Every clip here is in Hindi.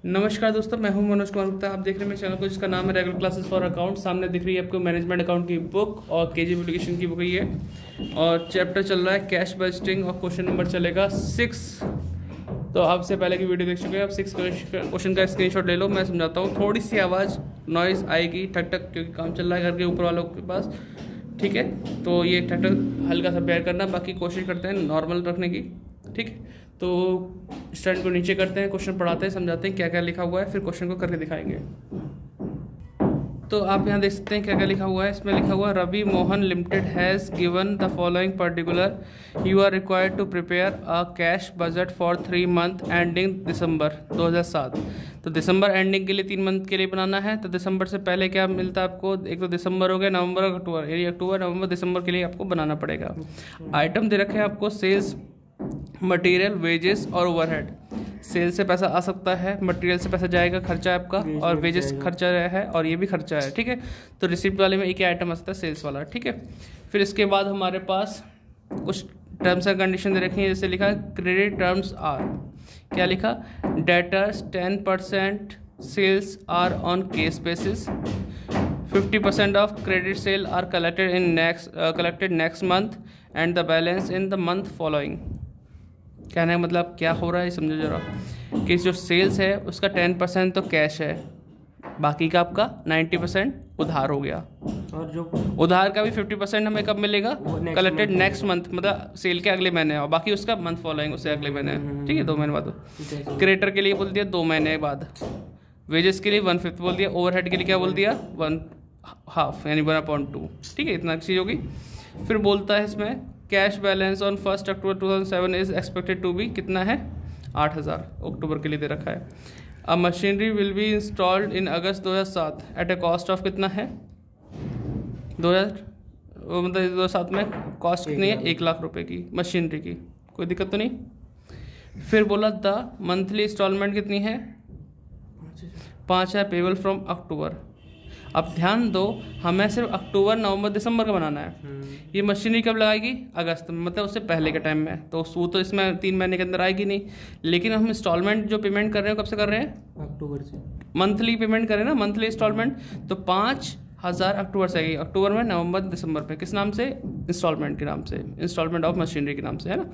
नमस्कार दोस्तों, मैं हूं मनोज कुमार गुप्ता। आप देख रहे हैं मेरे चैनल को जिसका नाम है रेगुलर क्लासेस फॉर अकाउंट। सामने दिख रही है आपको मैनेजमेंट अकाउंट की बुक और केजी एप्लीकेशन की बुक ही है और चैप्टर चल रहा है कैश बजटिंग और क्वेश्चन नंबर चलेगा 6। तो आपसे पहले की वीडियो देख चुके हैं, आप 6 क्वेश्चन का स्क्रीनशॉट ले लो। मैं समझाता हूँ, थोड़ी सी आवाज़ नॉइज़ आएगी ठक ठक, क्योंकि काम चल रहा है घर के ऊपर वालों के पास, ठीक है। तो ये ठक ठक हल्का सा बेयर करना, बाकी कोशिश करते हैं नॉर्मल रखने की, ठीक है। तो स्टैंड को नीचे करते हैं, क्वेश्चन पढ़ाते हैं, समझाते हैं क्या क्या लिखा हुआ है, फिर क्वेश्चन को करके दिखाएंगे। तो आप यहाँ देख सकते हैं क्या क्या लिखा हुआ है। इसमें लिखा हुआ है Ravi Mohan limited has given the following particular, you are required to prepare a cash budget for 3 month ending December 2007। तो दिसंबर एंडिंग के लिए 3 मंथ के लिए बनाना है। तो दिसंबर से पहले क्या मिलता है आपको, एक तो दिसंबर हो गया, नवंबर और अक्टूबर, यानी अक्टूबर नवंबर दिसंबर के लिए आपको बनाना पड़ेगा। आइटम दे रखे हैं आपको सेल्स, मटेरियल, वेजेस और ओवरहेड। सेल से पैसा आ सकता है, मटेरियल से पैसा जाएगा, खर्चा है आपका, और वेजेस खर्चा है और ये भी खर्चा है, ठीक है। तो रिसिप्ट वाले में एक ही आइटम आ सकता है, सेल्स वाला, ठीक है। फिर इसके बाद हमारे पास कुछ टर्म्स एंड कंडीशन दे रखी है। जैसे लिखा क्रेडिट टर्म्स आर, क्या लिखा, debtors 10% sales are on case basis, 50% of credit sale are collected next month and the balance in the month following. कहने का मतलब क्या हो रहा है समझो जरा, कि जो सेल्स है उसका 10% तो कैश है, बाकी का आपका 90% उधार हो गया, और जो उधार का भी 50% हमें कब मिलेगा, कलेक्टेड नेक्स्ट मंथ, मतलब सेल के अगले महीने, और बाकी उसका मंथ फॉलोइंग उससे अगले महीने, ठीक है, 2 महीने बाद। क्रेडिटर के लिए बोल दिया 2 महीने बाद, वेजेस के लिए 1/5 बोल दिया, ओवरहेड के लिए क्या बोल दिया 1/2 यानी 1/2, ठीक है, इतना चीज़ होगी। फिर बोलता है इसमें cash balance on 1 October 2007 is expected to be, कितना है 8000 अक्टूबर के लिए दे रखा है। अब machinery will be installed in August 2007 at a cost of कितना है 2007 में कॉस्ट कितनी है 1 लाख रुपए की मशीनरी की, कोई दिक्कत तो नहीं। फिर बोला द मंथली इंस्टॉलमेंट कितनी है 5000 पेबल फ्रॉम अक्टूबर। अब ध्यान दो, हमें सिर्फ अक्टूबर नवंबर दिसंबर का बनाना है। ये मशीनरी कब लगाएगी, अगस्त में, मतलब उससे पहले के टाइम में, तो वो तो इसमें 3 महीने के अंदर आएगी नहीं। लेकिन हम इंस्टॉलमेंट जो पेमेंट कर रहे हैं कब से कर रहे हैं, अक्टूबर से। मंथली पेमेंट करें ना, मंथली इंस्टॉलमेंट, तो 5000 अक्टूबर से आएगी, अक्टूबर में, नवंबर दिसंबर पे, किस नाम से, इंस्टॉलमेंट के नाम से, इंस्टॉलमेंट ऑफ मशीनरी के नाम से, है ना,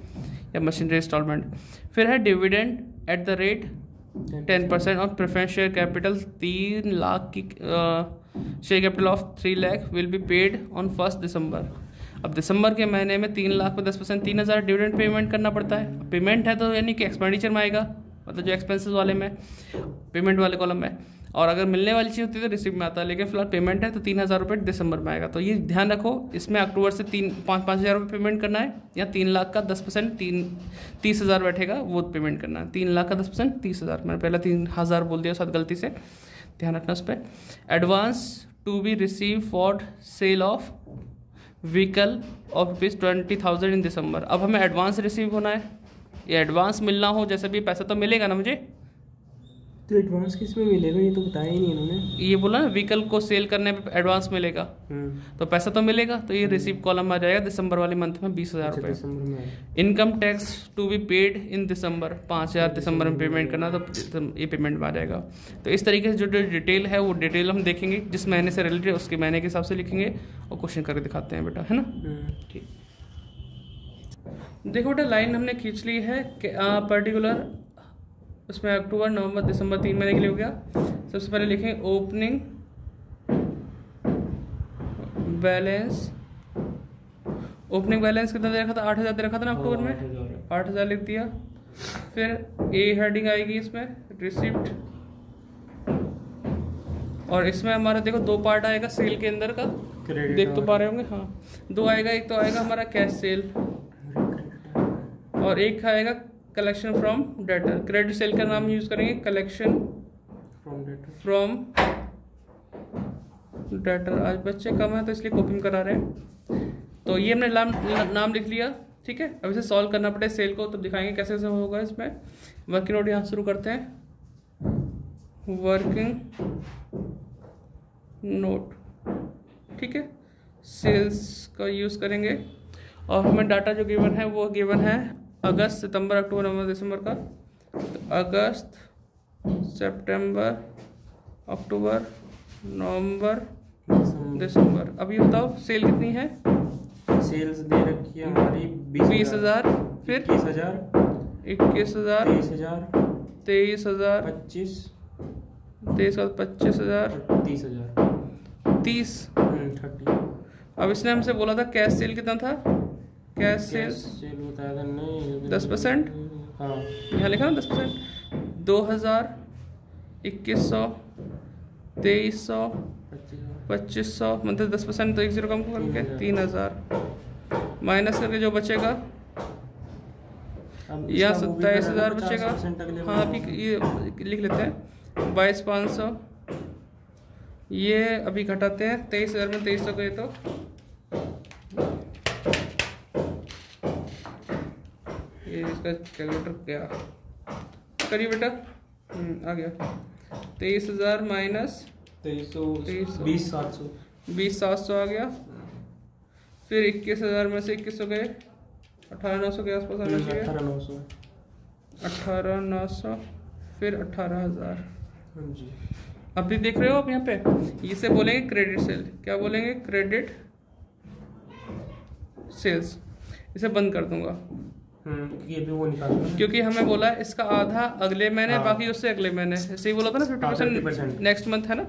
या मशीनरी इंस्टॉलमेंट। फिर है dividend at the rate 10% of preference share capital, 3 lakh की share capital of 3 lakh will be paid on 1 December. अब दिसंबर के महीने में 3 लाख पे 10% 3000 डिविडेंड पेमेंट करना पड़ता है। पेमेंट है तो यानी कि एक्सपेंडिचर में आएगा, मतलब जो एक्सपेंसेस वाले में, पेमेंट वाले कॉलम में, और अगर मिलने वाली चीज़ होती है तो रिसिप्ट में आता है, लेकिन फिलहाल पेमेंट है तो 3000 रुपये दिसंबर में आएगा। तो ये ध्यान रखो, इसमें अक्टूबर से 5,000 रुपये पेमेंट करना है, या 3 लाख का 10% 30,000 बैठेगा वो पेमेंट करना है। 3 लाख का 10% 30,000, मैंने पहले 3000 बोल दिया साथ गलती से, ध्यान रखना उस पर। Advance to be receive for sale of vehicle of ₹20,000 in December. अब हमें एडवांस रिसीव होना है, ये एडवांस मिलना हो, जैसे भी पैसा तो मिलेगा ना मुझे, तो एडवांस किस में मिलेगा, ये तो बताया ही नहीं इन्होंने। ये बोला ना व्हीकल को सेल करने पे एडवांस मिलेगा, तो पैसा तो मिलेगा, तो ये रिसीव कॉलम आ जाएगा दिसंबर वाले मंथ में 20,000 रुपये। Income tax to be paid in December, 5,000 दिसंबर में पेमेंट करना, तो ये पेमेंट में आ जाएगा। तो इस तरीके से जो डिटेल है वो डिटेल हम देखेंगे, जिस महीने से रिलेटेड उसके महीने के हिसाब से लिखेंगे और क्वेश्चन करके दिखाते हैं बेटा, है ना। ठीक, देखो बेटा लाइन हमने खींच ली है पर्टिकुलर, उसमें अक्टूबर नवंबर दिसंबर 3 महीने के लिए हो गया। सबसे पहले लिखेंगे ओपनिंग बैलेंस, ओपनिंग बैलेंस कितना दे रखा था 8000 दे रखा था ना अक्टूबर में, 8000 लिख दिया। फिर ए हेडिंग आएगी इसमें रिसिप्ट, और इसमें हमारा देखो 2 पार्ट आएगा सेल के अंदर का, देख तो पा रहे होंगे, हाँ 2 आएगा, एक तो आएगा हमारा कैश सेल और एक आएगा collection from debtor. Credit sale का नाम यूज करेंगे कलेक्शन फ्रॉम डेटर। आज बच्चे कम है तो इसलिए कॉपी में करा रहे हैं। तो ये हमने नाम लिख लिया, ठीक है। अब इसे सॉल्व करना पड़े सेल को, तो दिखाएंगे कैसे कैसे होगा। इसमें वर्किंग नोट यहाँ शुरू करते हैं, वर्किंग नोट, ठीक है, सेल्स का यूज करेंगे, और हमें डाटा जो गिवन है वो गिवन है अगस्त, सितंबर, अक्टूबर, नवंबर, दिसंबर का। तो अगस्त, सितंबर, अक्टूबर, नवंबर, दिसंबर। अभी बताओ सेल कितनी है? सेल्स दे रखी है हमारी 20,000, फिर 21,000, 21,000, 23,000, 23,000, 25, 25,000, 30,000, 30। 30। अब इसने हमसे बोला था कैश सेल कितना था? कैश सेल सेल बताया था नहीं 10%। हाँ यहाँ लिखा ना 10%। 2,000, 2,100, 2,300, 2,500, मतलब 10%, तो 1 0 कम करके 3,000 माइनस करके जो बचेगा यहाँ 27,000 बचेगा। हाँ अभी ये लिख लेते हैं 22,500। ये अभी घटाते हैं 23,000 में 2300 करे तो ये इसका कैलकुलेटर क्या करिए बेटा। आ गया 23,000 माइनस 23,700, 20,700 आ गया। फिर 21,000 में से 2100 गए 18,900 के आसपास आना चाहिए। 18,900, 18,900, फिर 18,000। जी। अभी देख रहे हो आप यहाँ पे इसे बोलेंगे क्रेडिट सेल। क्या बोलेंगे? Credit sales. इसे बंद कर दूंगा ये भी वो निकालना, क्योंकि हमें बोला है इसका आधा अगले महीने, हाँ। बाकी उससे अगले महीने। ऐसे ही बोला था ना 50% नेक्स्ट मंथ है ना।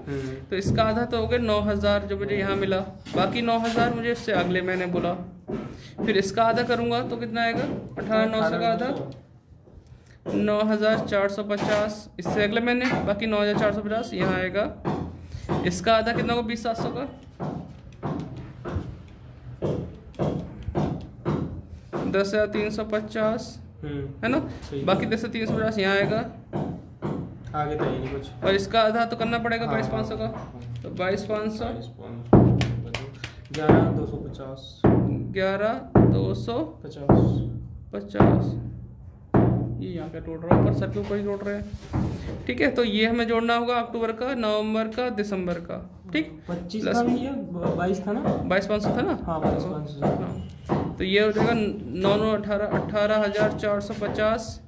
तो इसका आधा तो हो गया 9,000 जो मुझे यहाँ मिला, बाकी 9,000 मुझे इससे अगले महीने बोला। फिर इसका आधा करूँगा तो कितना आएगा? 18,900 का आधा 9,450, इससे अगले महीने बाकी 9,450 यहाँ आएगा। इसका आधा कितना होगा? 20,700 का 10,350 है ना, बाकी 10,350 यहाँ आएगा। आगे तो ये नहीं कुछ। और इसका आधा तो करना पड़ेगा 22,500 का, तो 22,500 11,250, 11,250 ये यहाँ पे जोड़ रहा हूँ, पर सर के ऊपर ही जोड़ रहे हैं। ठीक है, तो ये हमें जोड़ना होगा अक्टूबर का, नवंबर का, दिसंबर का। ठीक, 25 था भैया, 22 था ना, 22,500 था ना। हाँ 22,500। हाँ, तो ये हो जाएगा 9 9 18 18,450।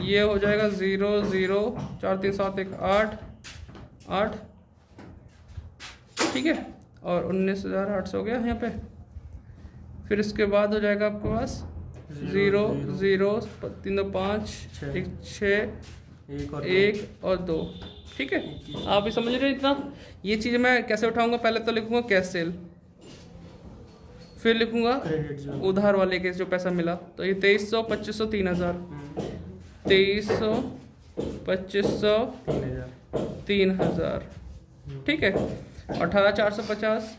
ये हो जाएगा 0 0 4 3 7 1 8 8। ठीक है, और 19,800 हो गया यहाँ पे। फिर इसके बाद हो जाएगा आपके पास 0 0 3 2 5 1 6 1 और 2। ठीक है, आप भी समझ रहे हैं इतना। ये चीज़ मैं कैसे उठाऊंगा? पहले तो लिखूंगा कैश सेल, फिर लिखूंगा उधार वाले केस जो पैसा मिला। तो ये 2300, 2500, 3,000, 2300, 2500, 3,000। ठीक है, 18,450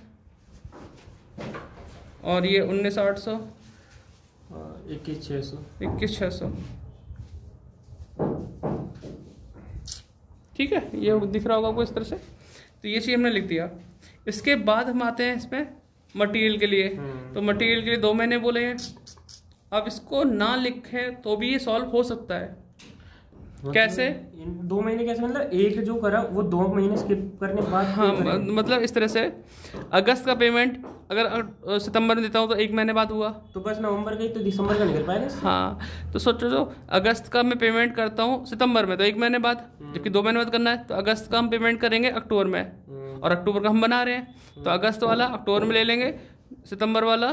और ये 19,800, 21,600, 21,600। ठीक है, ये दिख रहा होगा आपको इस तरह से। तो ये चीज़ हमने लिख दिया। इसके बाद हम आते हैं इसमें मटेरियल के लिए। तो मटेरियल के लिए 2 महीने बोले हैं। अब इसको ना लिखें तो भी ये सॉल्व हो सकता है। कैसे? 2 महीने कैसे? मतलब एक जो करा वो 2 महीने स्किप करने के बाद। हाँ, मतलब इस तरह से अगस्त का पेमेंट अगर सितंबर में देता हूँ तो 1 महीने बाद हुआ, तो बस नवंबर का ही तो दिसंबर का निकल पाएगा। हाँ, तो सोचो जो अगस्त का मैं पेमेंट करता हूँ सितंबर में तो 1 महीने बाद, जबकि 2 महीने बाद करना है। तो अगस्त का हम पेमेंट करेंगे अक्टूबर में, और अक्टूबर का हम बना रहे हैं तो अगस्त वाला अक्टूबर में ले लेंगे, सितंबर वाला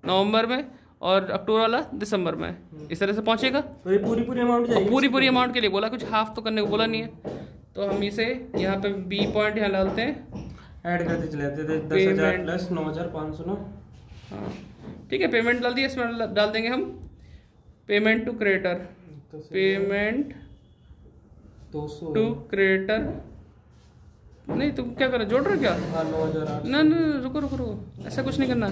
नवंबर में, और अक्टूबर वाला दिसंबर में। इस तरह से पहुंचेगा। तो ये पूरी अमाउंट जाएगी। पूरी अमाउंट के लिए बोला, कुछ हाफ तो करने को बोला नहीं है। तो हम इसे यहाँ पे बी पॉइंट यहाँ डालते हैं, ऐड करते चले जाते थे। 10,000 प्लस 9,500 ना। हाँ ठीक है, पेमेंट डाल दिया। इसमें डाल देंगे हम payment to creator, payment 200 to creator. नहीं तुम क्या कर रहे हो, जोड़ रहे हो क्या? 9,008। ना रुको, ऐसा कुछ नहीं करना।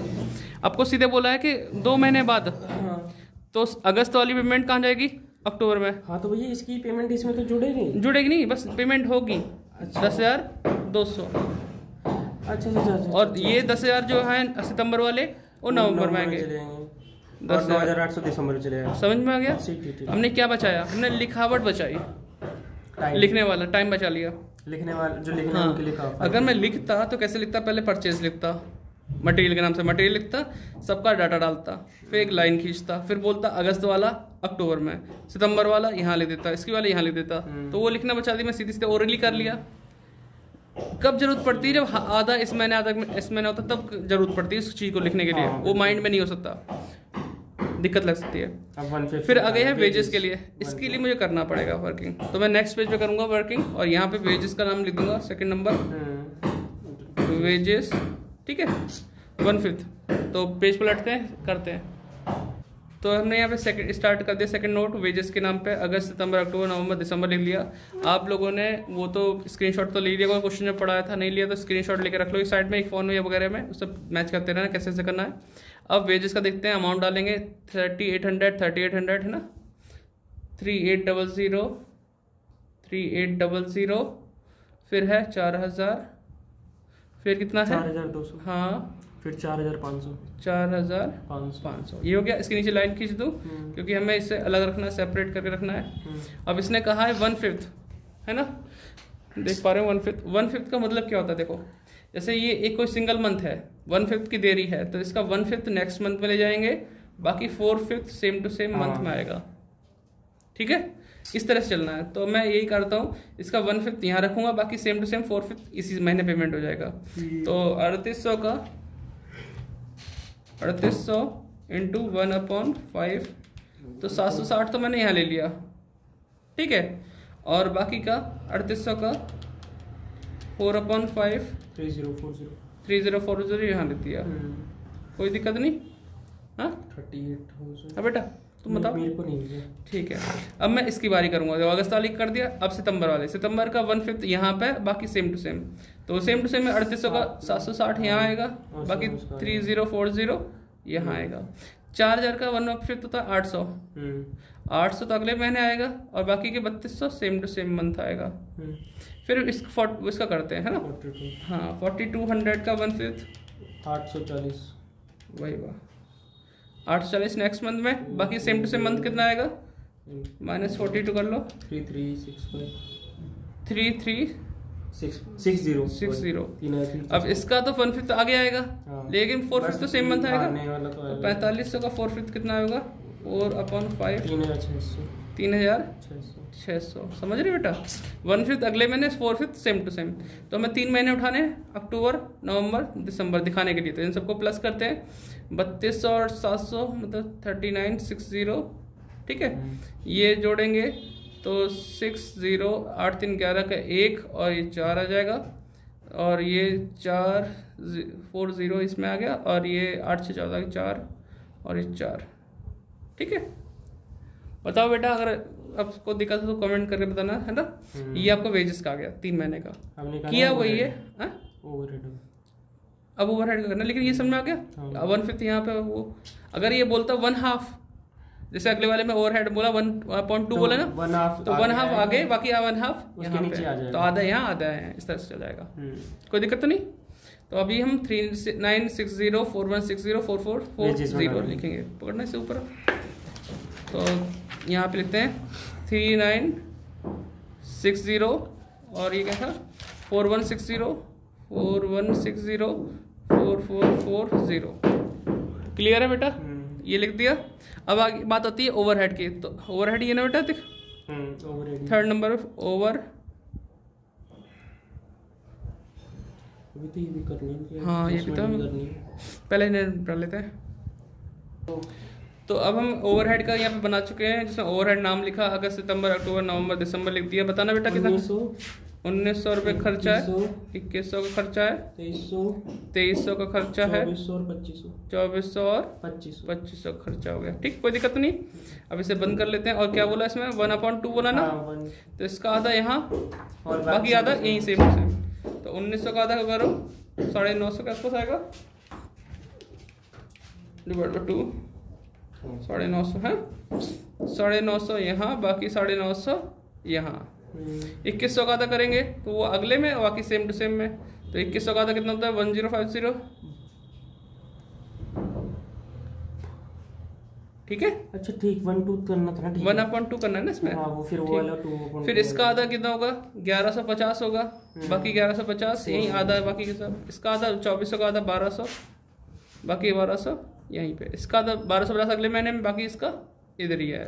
आपको सीधे बोला है कि 2 महीने बाद। हाँ। तो अगस्त वाली पेमेंट कहाँ जाएगी? अक्टूबर में। हाँ तो भैया इसकी पेमेंट इसमें तो जुड़ेगी नहीं, बस पेमेंट होगी 10,200। अच्छा। और ये 10,000 जो है सितंबर वाले वो नवंबर में आएंगे। 10,800 दिसंबर में चले जाएंगे। समझ में आ गया? हमने क्या बचाया? हमने लिखावट बचाई, लिखने वाला टाइम बचा लिया। लिखने वाला जो लिखना है उनके लिखा। अगर मैं लिखता तो कैसे लिखता? पहले परचेज लिखता, मटेरियल के नाम से मटेरियल लिखता, सबका डाटा डालता, फिर एक लाइन खींचता, फिर बोलता अगस्त वाला अक्टूबर में, सितंबर वाला यहाँ लिख देता, इसकी वाला यहाँ लिख देता, तो वो लिखना बचा दी, मैं सीधे सीधे ओरली कर लिया। कब जरूरत पड़ती है? जब आधा इस महीने आधा इस महीने होता, तब जरूरत पड़ती है इस चीज़ को लिखने के लिए, वो माइंड में नहीं हो सकता, दिक्कत लग सकती है। फिर आगे है वेजेस के लिए, इसके लिए मुझे करना पड़ेगा वर्किंग, तो मैं नेक्स्ट पेज पे करूँगा वर्किंग, और यहाँ पे वेजेस का नाम लिख दूंगा, सेकंड नंबर वेजेस, ठीक है, 1/5। तो पेज पलटते हैं, करते हैं। तो हमने यहाँ पे सेकंड स्टार्ट कर दिया, सेकंड नोट वेजेस के नाम पे अगस्त, सितंबर, अक्टूबर, नवंबर, दिसंबर लिख लिया। आप लोगों ने वो तो स्क्रीनशॉट तो ले लिया, कोई क्वेश्चन में पढ़ाया था, नहीं लिया तो स्क्रीनशॉट लेके रख लो एक साइड में, एक फोन में या वगैरह में, उससे मैच करते रहना कैसे से करना है। अब वेजेस का देखते हैं, अमाउंट डालेंगे 3800 है ना, 3800, फिर है 4000, फिर कितना है 4200, हाँ, फिर 4500, 4500, ये हो गया। इसके नीचे लाइन खींच दूँ क्योंकि हमें इसे अलग रखना है, सेपरेट करके रखना है। अब इसने कहा है 1/5 है ना, देख पा रहे हो 1/5। 1/5 का मतलब क्या होता है? देखो जैसे ये एक कोई सिंगल मंथ है, 1/5 की देरी है, तो इसका 1/5 नेक्स्ट मंथ में ले जाएंगे, बाकी 4/5 सेम टू सेम मंथ में आएगा, ठीक है, इस तरह से चलना है। तो मैं यही करता हूँ, इसका 1/5 यहाँ रखूंगा, बाकी सेम टू सेम 4/5 इसी महीने पेमेंट हो जाएगा। तो 3800 का 3800 इंटू 1/5, तो 760 तो मैंने यहाँ ले लिया, ठीक है, और बाकी का 3800 का 4/5 3040 यहाँ ले दिया, कोई दिक्कत नहीं। हाँ 38,000। अब बेटा तुम बताओ, मेरे को नहीं है, ठीक है। अब मैं इसकी बारी करूंगा, जो अगस्त वाली कर दिया, अब सितंबर वाले, सितंबर का 1/5 यहाँ पे, बाकी सेम टू सेम, तो सेम टू सेम में 3800 का 760 यहाँ आएगा, बाकी 3040 यहाँ आएगा। 4000 का 1/5 होता है 800, 800 तो अगले महीने आएगा, और बाकी के 3200 सेम टू सेम मंथ आएगा। फिर इसका करते हैं, है ना, हाँ 4200 का 1/5 840, वही वाह 840 नेक्स्ट मंथ में, बाकी सेम टू सेम मंथ कितना आएगा, -42 कर लो, 3360। अब इसका तो 1/5 तो आगे आएगा, लेकिन 4/5 तो सेम मंथ आएगा, 4500 का 4/5 कितना होगा, 4/5 3600, समझ रहे बेटा। 1/5 अगले महीने, 4/5 सेम टू सेम, तो हमें 3 महीने उठाने हैं, अक्टूबर, नवंबर, दिसंबर दिखाने के लिए, तो इन सबको प्लस करते हैं, 3200 और 700 मतलब 3960, ठीक है, ये जोड़ेंगे तो 60, 8 3 11 का 1, और ये 4 आ जाएगा, और ये 440 इसमें आ गया, और ये 8 6 14 4, और ये 4, ठीक है। बताओ बेटा, अगर आपको दिक्कत है तो कमेंट करके बताना, है ना। ये आपका वेजेस का आ गया 3 महीने का, किया वही है, अब ओवरहेड का करना, लेकिन ये समझ में आ गया। 1/5 यहाँ पे, वो अगर ये बोलता 1/2, जैसे अगले वाले में ओवरहेड बोला 1.2 बोला ना, 1/2 तो 1/2 आगे, बाकी 1/2 यहाँ पे, तो आधा यहाँ आधा है, इस तरह से चल जाएगा, कोई दिक्कत तो नहीं। तो अभी हम 3960 4160 4440 लिखेंगे, पकड़ना इसे ऊपर, तो यहाँ पे लिखते हैं 3960, और ये क्या था 4160 4440, क्लियर है बेटा, ये लिख दिया। अब आगे बात आती है ओवरहेड की, तो ओवरहेड ये ना बेटा देख, थर्ड नंबर ओवर, हाँ ये भी तो पहले इन्हें डाल लेते हैं। तो अब हम ओवरहेड का यहाँ पे बना चुके हैं, जिसमें ओवरहेड नाम लिखा, अगस्त, सितंबर, अक्टूबर, नवंबर, दिसंबर लिख दिया। बताना बेटा कितना, 1900 रुपये खर्चा है, 2100 का खर्चा है, 2300 का खर्चा है, 2400 और 2500 का खर्चा हो गया, ठीक, कोई दिक्कत नहीं। अब इसे बंद कर लेते हैं। और क्या बोला इसमें, 1/2 बोला ना, तो इसका आधा यहाँ और बाकी आधा यहीं सेम सेम, तो 1900 का आधा करो 950 के आसपास आएगा, डिवाइड बाय 2, 950 है, 950 यहाँ, बाकी 950 यहाँ। 2100 का आधा करेंगे तो वो अगले में, बाकी सेम टू सेम में, तो 2100 का आधा कितना होता है 1050, ठीक है। अच्छा ठीक, 1/2 करना था ना, 1/2 करना है ना इसमें, वो फिर वो वाला 2, फिर इसका आधा कितना होगा 1150 होगा, बाकी 1150 यहीं आधा है, बाकी के सब, इसका आधा 2400 का आधा 1200, बाकी 1200 यहीं पे, इसका आधा 1250 अगले महीने में, बाकी इसका इधर ही है।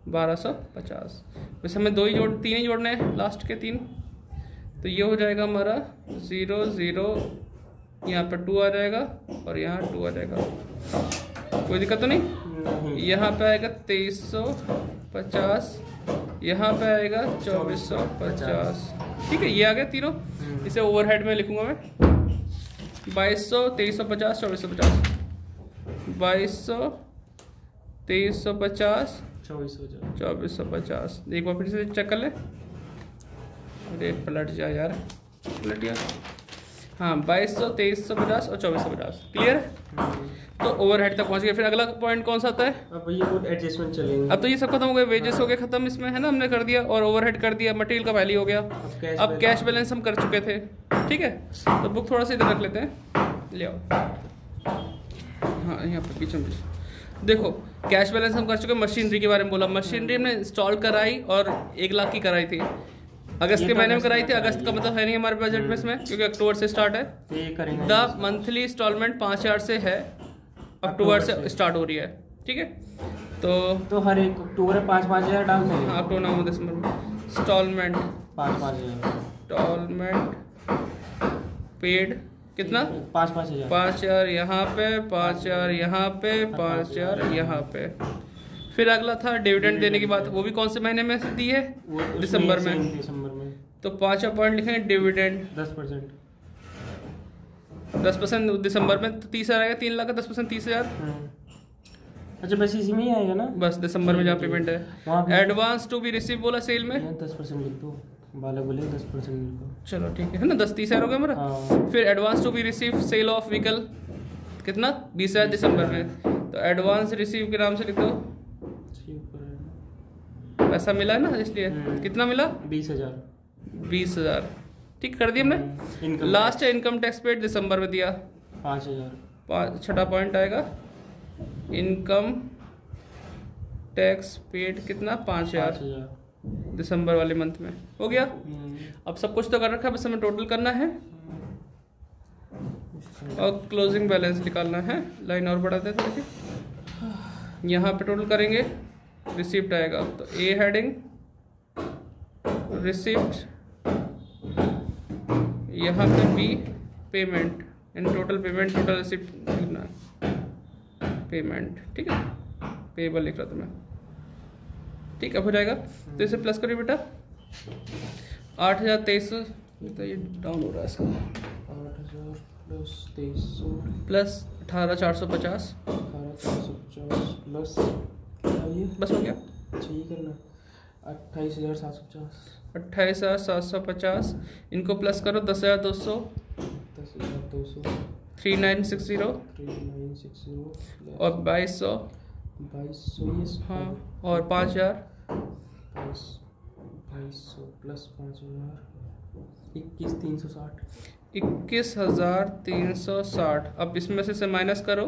1250। वैसे हमें तीन ही जोड़ने हैं, लास्ट के 3। तो ये हो जाएगा हमारा 0 0, यहाँ पर 2 आ जाएगा और यहाँ 2 आ जाएगा। कोई दिक्कत तो नहीं। यहाँ पे आएगा 2350, यहाँ पे आएगा 2450। ठीक है, ये आ गया तीनों। इसे ओवरहेड में लिखूंगा मैं 2200, 2350, 2450। 2200, 2350, 2450। एक बार फिर से चेक कर ले। अरे पलट जा यार, पलट गया। हाँ, 2200, 2350 और 2450। क्लियर है? तो ओवरहेड तक पहुंच गए। फिर अगला पॉइंट कौन सा आता है? अब ये कुछ एडजस्टमेंट चलेंगे। अब तो ये सब खत्म हो गए, वेजेस हो गए खत्म इसमें, है ना, हमने कर दिया। और ओवरहेड कर दिया, मटेरियल का वैल्यू हो गया। अब कैश बैलेंस हम कर चुके थे। ठीक है, तो बुक थोड़ा सा इधर रख लेते हैं, ले आओ। हाँ, यहाँ पर पीछे देखो, कैश बैलेंस हम कर चुके। मशीनरी के बारे में बोला, मशीनरी हमने इंस्टॉल कराई और 1 लाख की कराई थी। अगस्त के महीने में कराई थी। अगस्त का मतलब है नहीं हमारे बजट में इसमें, क्योंकि अक्टूबर से स्टार्ट है। द मंथली इंस्टॉलमेंट 5000 से है, अक्टूबर से स्टार्ट हो रही है। ठीक है, तो हर एक अक्टूबर 5-5 हज़ार डालते हैं। हाँ, अक्टूबर नवंबर दिसंबर में इंस्टॉलमेंट 5-5 इंस्टॉलमेंट पेड कितना? 5-5 हज़ार। 5000 यहाँ पे, 5000 यहाँ पे, 5000 यहाँ पे। फिर अगला था डिविडेंड देने की बात। वो भी कौन से महीने में दी है? दिसंबर में। तो 5वां पॉइंट लिखेंगे डिविडेंड 10%। 10% दिसंबर में। तो 30,000 आएगा, 3 लाख का 10% 30,000। अच्छा, बस इसी में ही आएगा ना? बस दिसंबर में जहाँ पेमेंट है। एडवांस टू बी रिसीव बोला सेल में 10% लिख दो। बालक बोले 10% लिख दो। चलो ठीक है ना, 30,000 हो गया हमारा। फिर advance to be receive sale of vehicle कितना? 20,000 दिसंबर में। तो एडवांस रिसीव के नाम से लिख दो। पैसा मिला है ना, इसलिए कितना मिला? 20,000। ठीक कर दिया हमने। लास्ट है इनकम टैक्स पेड, दिसंबर में दिया 5,000। 6वां पॉइंट आएगा इनकम टैक्स पेड कितना? 5,000 दिसंबर वाले मंथ में। हो गया। अब सब कुछ तो कर रखा है, बस हमें टोटल करना है और क्लोजिंग बैलेंस निकालना है। लाइन और बढ़ाते हैं थोड़ी सी। यहाँ पे टोटल करेंगे, रिसिप्ट आएगा। तो ए हेडिंग रिसिप्ट, यहाँ पे b payment, in total payment, total receipt लिखना है पेमेंट। ठीक है, पेबल लिख रहा था मैं। ठीक है, हो जाएगा। तो इसे प्लस करिए बेटा। 8,2300, ये डाउन हो रहा है इसका। 8,000 प्लस 2300 प्लस 18,450 प्लस बस हो गया। ठीक है ना, 28,750 28,750। इनको प्लस करो 10,200 3960 और 2200 हाँ, और 5,000 प्लस 5,000 21,360 21,360। अब इसमें से माइनस करो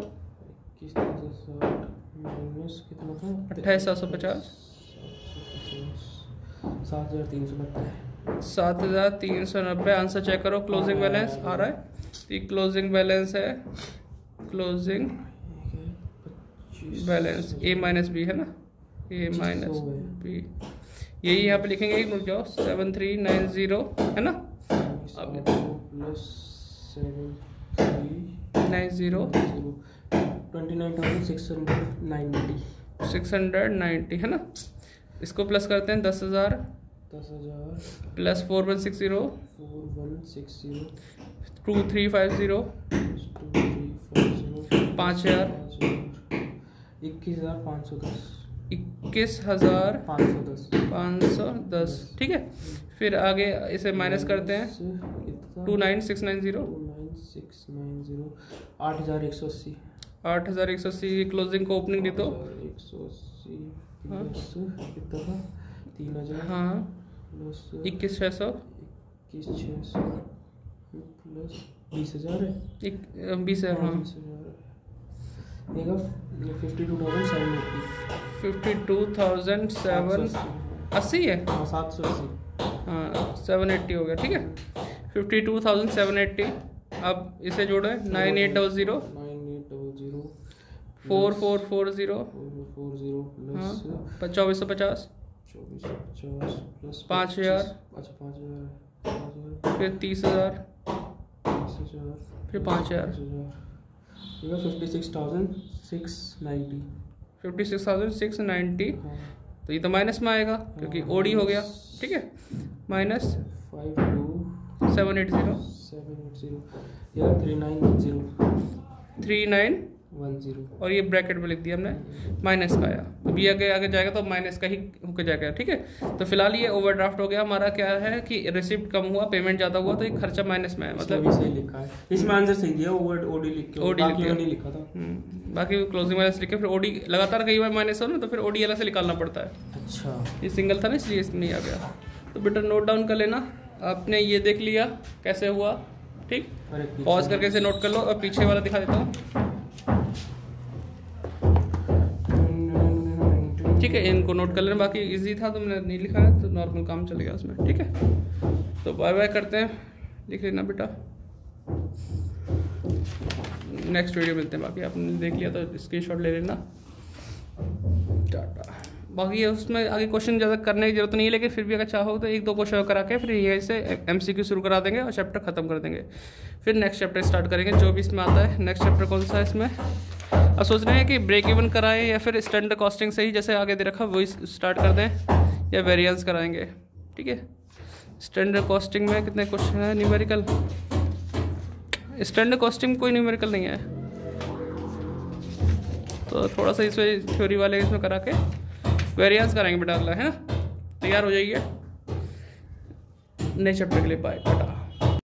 21,360 माइनस कितना था? 28,750 7,390 7,390। आंसर चेक करो। क्लोजिंग बैलेंस आ रहा है, तो क्लोजिंग बैलेंस है, क्लोजिंग बैलेंस ए माइनस बी है ना, ए माइनस बी। यही यहाँ पे लिखेंगे, रुक जाओ, 7390 है ना। अब प्लस 790 690 है ना। इसको प्लस करते हैं 10,000 प्लस 4160 2350 5,000 21,510। ठीक है, फिर आगे इसे माइनस करते हैं 29,690 8,180 8,180। क्लोजिंग को ओपनिंग दी तो 180 3,000 हाँ 21,600 प्लस 20,000 है 20,000 हाँ 52,780 है 780 हाँ 780 हो गया। ठीक है, 52,780। अब इसे जोड़ो 9800 4440 40 प्लस 2450 2450 प्लस 5000, अच्छा 5000 फिर 30,000, 30,000 फिर 5,000, 56,690। 56,690। हाँ तो ये तो माइनस में आएगा क्योंकि ओडी हो गया, ठीक है। माइनस 52,780 यार 3910 और ये ब्रैकेट में लिख दिया हमने, माइनस का आया। तो बी आगे आगे जाएगा तो माइनस का ही होकर जाएगा, ठीक है। तो फिलहाल ये ओवरड्राफ्ट हो गया हमारा। क्या है कि रिसिप्ट कम हुआ, पेमेंट ज़्यादा हुआ, तो ये खर्चा माइनस में है, मतलब सही लिखा है इसमें, आंसर सही दिया, ओवर ओडी लिख के, ओडी बाकी नहीं लिखा था। बाकी क्लोजिंग बैलेंस लिखे, फिर ओडी लगातार कई बार माइनस हो ना, तो फिर ओडी अलग से निकालना पड़ता है। अच्छा ये सिंगल था ना, इसलिए इसमें नहीं आ गया। तो बेटा नोट डाउन कर लेना। आपने ये देख लिया कैसे हुआ, ठीक। पॉज करके इसे नोट कर लो और पीछे वाला दिखा देता हूँ, ठीक है। इनको नोट कर लेना, बाकी इजी था तो मैंने नहीं लिखा है, तो नॉर्मल काम चल गया उसमें, ठीक है। तो बाय बाय करते हैं, लिख लेना बेटा। नेक्स्ट वीडियो मिलते हैं। बाकी आपने देख लिया तो स्क्रीनशॉट ले लेना, टाटा। बाकी उसमें आगे क्वेश्चन ज़्यादा करने की जरूरत नहीं है, लेकिन फिर भी अगर चाहो तो एक दो क्वेश्चन करा के फिर ये से MCQ शुरू करा देंगे और चैप्टर ख़त्म कर देंगे। फिर नेक्स्ट चैप्टर स्टार्ट करेंगे जो भी इसमें आता है। नेक्स्ट चैप्टर कौन सा है इसमें, अब सोच रहे हैं कि ब्रेक इवन कराएं या फिर स्टैंडर्ड कॉस्टिंग से ही जैसे आगे दे रखा वही स्टार्ट कर दें, या वेरिएंस कराएंगे, ठीक है। स्टैंडर्ड कॉस्टिंग में कितने क्वेश्चन है न्यूमेरिकल, स्टैंडर्ड कॉस्टिंग कोई न्यूमेरिकल नहीं है, तो थोड़ा सा इसमें थ्योरी वाले इसमें करा के वेरिएंस कराएंगे बेटा अगला, है ना। तैयार हो जाइए नए चैप्टर के लिए। बाय।